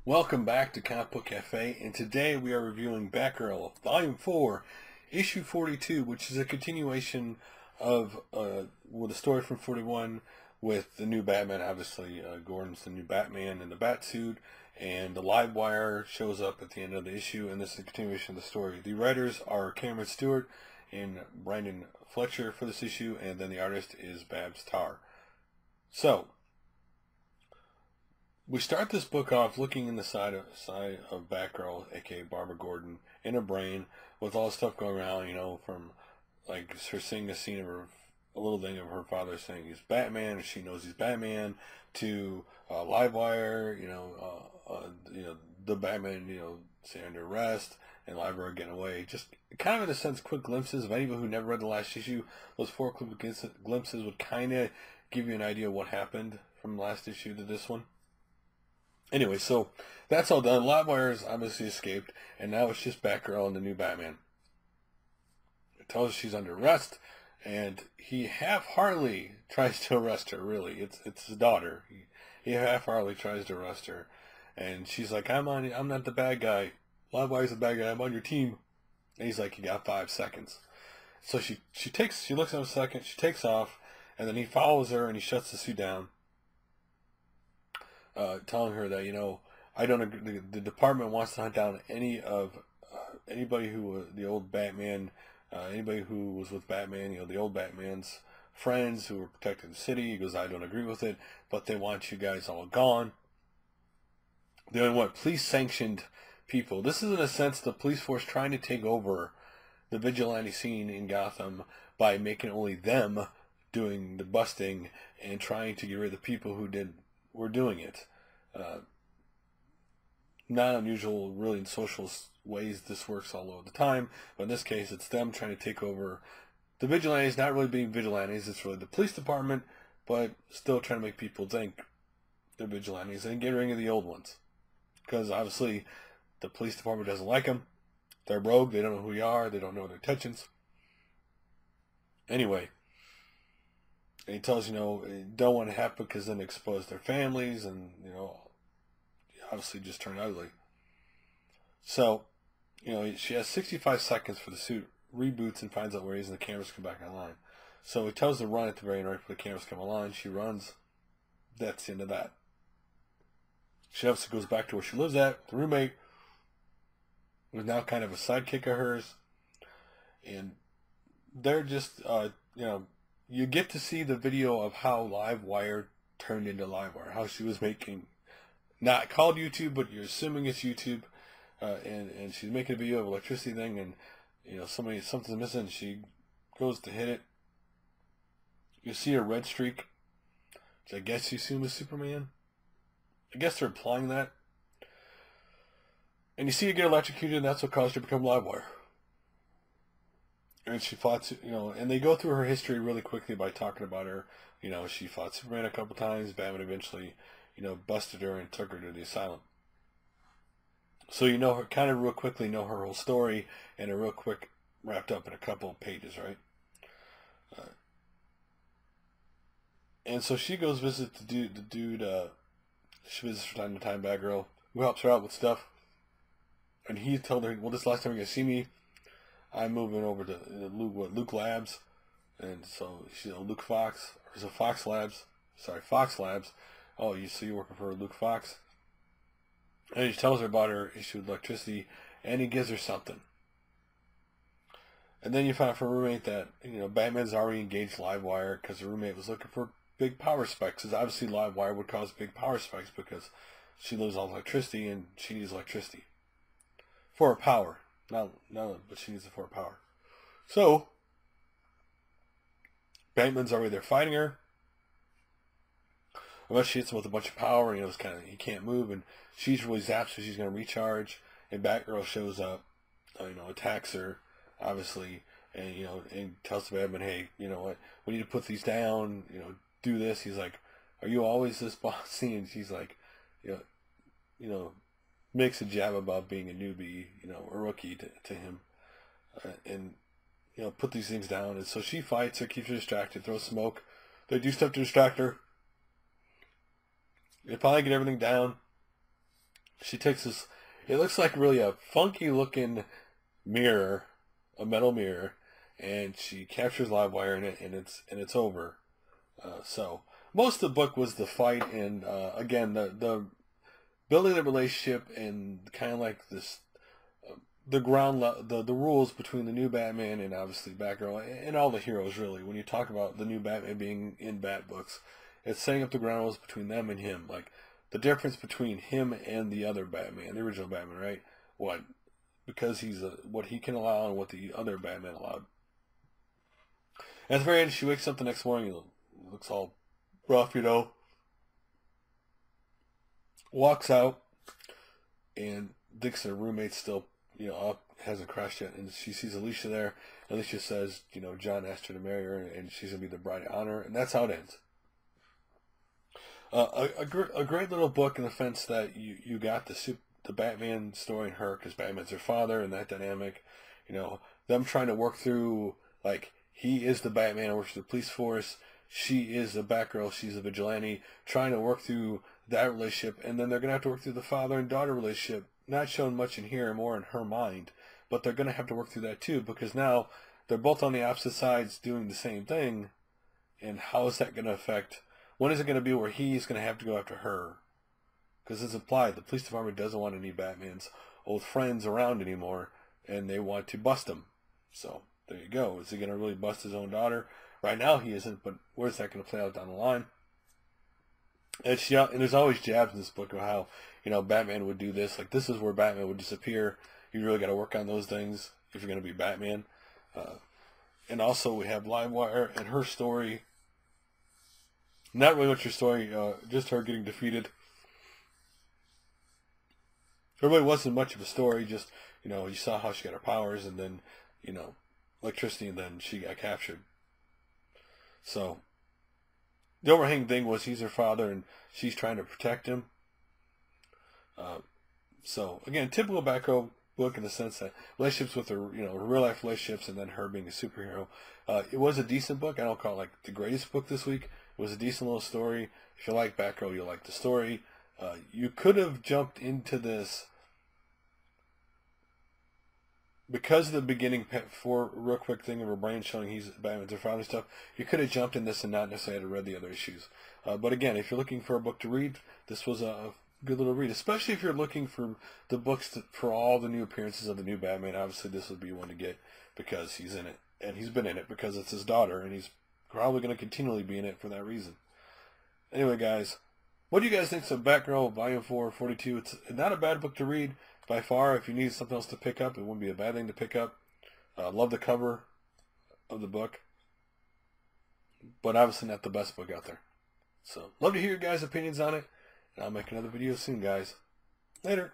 Welcome back to Comic Book Cafe, and today we are reviewing Batgirl, Volume 4, Issue 42, which is a continuation of with a story from 41 with the new Batman. Obviously, Gordon's the new Batman in the Batsuit, and the live wire shows up at the end of the issue, and this is a continuation of the story. The writers are Cameron Stewart and Brandon Fletcher for this issue, and then the artist is Babs Tarr. So, we start this book off looking in the side of Batgirl, aka Barbara Gordon, in her brain with all the stuff going around, from like her seeing a scene of a little thing of her father saying he's Batman, and she knows he's Batman, to Livewire, the Batman, say under arrest, and Livewire getting away. Just kind of in a sense, quick glimpses of anybody who never read the last issue. Those four quick glimpses would kind of give you an idea of what happened from last issue to this one. Anyway, so that's all done. Livewire's obviously escaped, and now it's just Batgirl and the new Batman. It tells us she's under arrest, and he half-heartedly tries to arrest her, really. It's his daughter. He half-heartedly tries to arrest her, and she's like, I'm not the bad guy. Livewire's the bad guy. I'm on your team. And he's like, you got 5 seconds. So she looks at him a second, she takes off, and then he follows her, and he shuts the suit down. Telling her that, I don't agree. The department wants to hunt down anybody who the old Batman, anybody who was with Batman, the old Batman's friends who were protecting the city. He goes, I don't agree with it, but they want you guys all gone. They only want police-sanctioned people. This is, in a sense, the police force trying to take over the vigilante scene in Gotham by making only them doing the busting and trying to get rid of the people who were doing it. Not unusual, really, in social ways. This works all over the time, but in this case, it's them trying to take over the vigilantes. Not really being vigilantes; it's really the police department, but still trying to make people think they're vigilantes and get rid of the old ones. Because obviously, the police department doesn't like them. They're rogue. They don't know who you are. They don't know their intentions. Anyway. And he tells, don't want to happen because then expose their families and, obviously just turn ugly. So, she has 65 seconds for the suit, reboots and finds out where he is, and the cameras come back online. So he tells her to run at the very end right before the cameras come online. She runs. That's the end of that. She obviously goes back to where she lives at, the roommate, who's now kind of a sidekick of hers. And they're just, you get to see the video of how Livewire turned into Livewire, how she was making, not called YouTube, but you're assuming it's YouTube, and she's making a video of electricity thing, and something's missing. She goes to hit it. You see a red streak, which I guess you assume is Superman. I guess they're implying that. And you see her get electrocuted, and that's what caused her to become Livewire. And she fought, and they go through her history really quickly by talking about her. She fought Superman a couple times. Batman eventually, busted her and took her to the asylum. So her kind of real quickly know her whole story, and a real quick wrapped up in a couple of pages, right? And so she goes visit the dude. She visits from time to time Batgirl, who helps her out with stuff. And he told her, well, this last time you're gonna see me, I'm moving over to Luke Labs, and so she's Luke Fox, or is it Fox Labs? Sorry, Fox Labs. Oh, you're working for Luke Fox, and he tells her about her issue with electricity, and he gives her something. And then you find from her roommate that Batman's already engaged Livewire because the roommate was looking for big power spikes. Because obviously Livewire would cause big power spikes because she lives on electricity and she needs electricity for her power. Not, but she needs it for her power. So, Batman's already there fighting her. Unless she hits him with a bunch of power, it's kind of, he can't move, and she's really zapped, so she's going to recharge, and Batgirl shows up, attacks her, obviously, and, and tells the Batman, hey, you know what, we need to put these down, do this. He's like, are you always this bossy? And she's like, makes a jab about being a newbie, a rookie to him, and put these things down. And so she fights her, keeps her distracted, throws smoke. They do stuff to distract her. They finally get everything down. She takes this, it looks like really a funky looking mirror, a metal mirror, and she captures Livewire in it, and it's over. So most of the book was the fight, and again the building the relationship, and kind of like this the the rules between the new Batman and obviously Batgirl and all the heroes. Really, when you talk about the new Batman being in Bat books, it's setting up the ground rules between them and him, like the difference between him and the other Batman, the original Batman, right? What, because he's what he can allow and what the other Batman allowed. At the very end, she wakes up the next morning, looks all rough, walks out, and thinks her roommate's still, up, hasn't crashed yet, and she sees Alicia there. Alicia says, John asked her to marry her, and she's going to be the bride of honor, and that's how it ends. A great little book in the sense that you got the Batman story in her, because Batman's her father, and that dynamic, them trying to work through, like, he is the Batman, works for the police force, she is a Batgirl, she's a vigilante, trying to work through that relationship, and then they're going to have to work through the father and daughter relationship, not shown much in here, more in her mind, but they're going to have to work through that too, because now they're both on the opposite sides doing the same thing, and how is that going to affect, when is it going to be where he's going to have to go after her? Because it's implied, the police department doesn't want any Batman's old friends around anymore, and they want to bust him. So, there you go. Is he going to really bust his own daughter? Right now he isn't, but where's that going to play out down the line? And there's always jabs in this book of how, Batman would do this. Like, this is where Batman would disappear. You really got to work on those things if you're going to be Batman. And also we have Livewire and her story. Not really much her story, just her getting defeated. There really wasn't much of a story, just, you saw how she got her powers, and then, electricity, and then she got captured. So, the overhanging thing was he's her father, and she's trying to protect him. So, again, typical Batgirl book in the sense that relationships with her, real life relationships, and then her being a superhero. It was a decent book. I don't call it like the greatest book this week. It was a decent little story. If you like Batgirl, you'll like the story. You could have jumped into this because of the beginning, for real quick thing of her brain showing he's Batman's her father and stuff. You could have jumped in this and not necessarily read the other issues. But again, if you're looking for a book to read, this was a good little read, especially if you're looking for the books for all the new appearances of the new Batman. Obviously, this would be one to get because he's in it, and he's been in it because it's his daughter, and he's probably going to continually be in it for that reason. Anyway, guys, what do you guys think of Batgirl Volume 4, 42? It's not a bad book to read by far. If you need something else to pick up, it wouldn't be a bad thing to pick up. Love the cover of the book, but obviously not the best book out there. So, love to hear your guys' opinions on it. And I'll make another video soon, guys. Later.